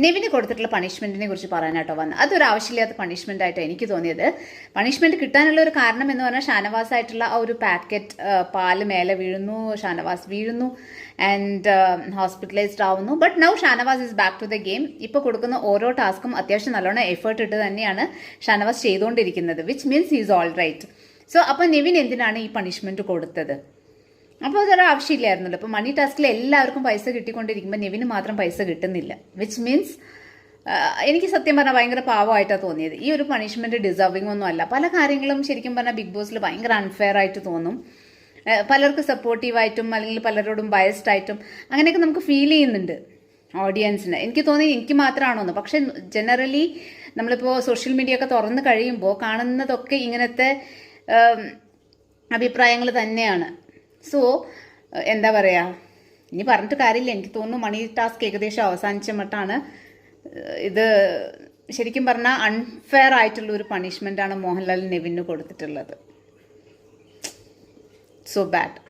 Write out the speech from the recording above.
നെവിന് കൊടുത്തിട്ടുള്ള പണിഷ്മെന്റിനെ കുറിച്ച് പറയാനായിട്ടോ വന്നത്. അതൊരു ആവശ്യമില്ലാത്ത പണിഷ്മെന്റ് ആയിട്ട് എനിക്ക് തോന്നിയത്. പണിഷ്മെന്റ് കിട്ടാനുള്ള ഒരു കാരണം എന്ന് പറഞ്ഞാൽ ഷാനവാസ് ആയിട്ടുള്ള ആ ഒരു പാക്കറ്റ് പാല് മേലെ വീഴുന്നു, ഷാനവാസ് വീഴുന്നു ആൻഡ് ഹോസ്പിറ്റലൈസ്ഡ് ആവുന്നു. But now Shanavas is back to the game. ഇപ്പോൾ കൊടുക്കുന്ന ഓരോ ടാസ്കും അത്യാവശ്യം നല്ലോണം എഫേർട്ട് ഇട്ട് തന്നെയാണ് ഷാനവാസ് ചെയ്തുകൊണ്ടിരിക്കുന്നത്, which means he's all right. So അപ്പോൾ നെവിൻ എന്തിനാണ് ഈ പണിഷ്മെന്റ് കൊടുത്തത്? അപ്പോൾ അതൊരു ആവശ്യമില്ലായിരുന്നല്ലോ. അപ്പോൾ മണി ടാസ്കിൽ എല്ലാവർക്കും പൈസ കിട്ടിക്കൊണ്ടിരിക്കുമ്പോൾ നെവിന് മാത്രം പൈസ കിട്ടുന്നില്ല, വിച്ച് മീൻസ് എനിക്ക് സത്യം പറഞ്ഞാൽ ഭയങ്കര പാവമായിട്ടാണ് തോന്നിയത്. ഈ ഒരു പണിഷ്മെന്റ് ഡിസേർവിംഗ് ഒന്നും അല്ല. പല കാര്യങ്ങളും ശരിക്കും പറഞ്ഞാൽ ബിഗ് ബോസിൽ ഭയങ്കര അൺഫെയർ ആയിട്ട് തോന്നും. പലർക്ക് സപ്പോർട്ടീവായിട്ടും അല്ലെങ്കിൽ പലരോടും ബയസ്ഡ് ആയിട്ടും അങ്ങനെയൊക്കെ നമുക്ക് ഫീൽ ചെയ്യുന്നുണ്ട് ഓഡിയൻസിന്. എനിക്ക് തോന്നി എനിക്ക് മാത്രമാണോന്ന്. പക്ഷെ ജനറലി നമ്മളിപ്പോൾ സോഷ്യൽ മീഡിയ ഒക്കെ തുറന്നു കഴിയുമ്പോൾ കാണുന്നതൊക്കെ ഇങ്ങനത്തെ അഭിപ്രായങ്ങൾ തന്നെയാണ്. സോ എന്താ പറയുക, ഇനി പറഞ്ഞിട്ട് കാര്യമില്ല. എനിക്ക് തോന്നുന്നു മണി ടാസ്ക് ഏകദേശം അവസാനിച്ച മട്ടാണ്. ഇത് ശരിക്കും പറഞ്ഞാൽ അൺഫെയർ ആയിട്ടുള്ള ഒരു പണിഷ്മെൻ്റാണ് മോഹൻലാൽ നെവിന് കൊടുത്തിട്ടുള്ളത്. So bad.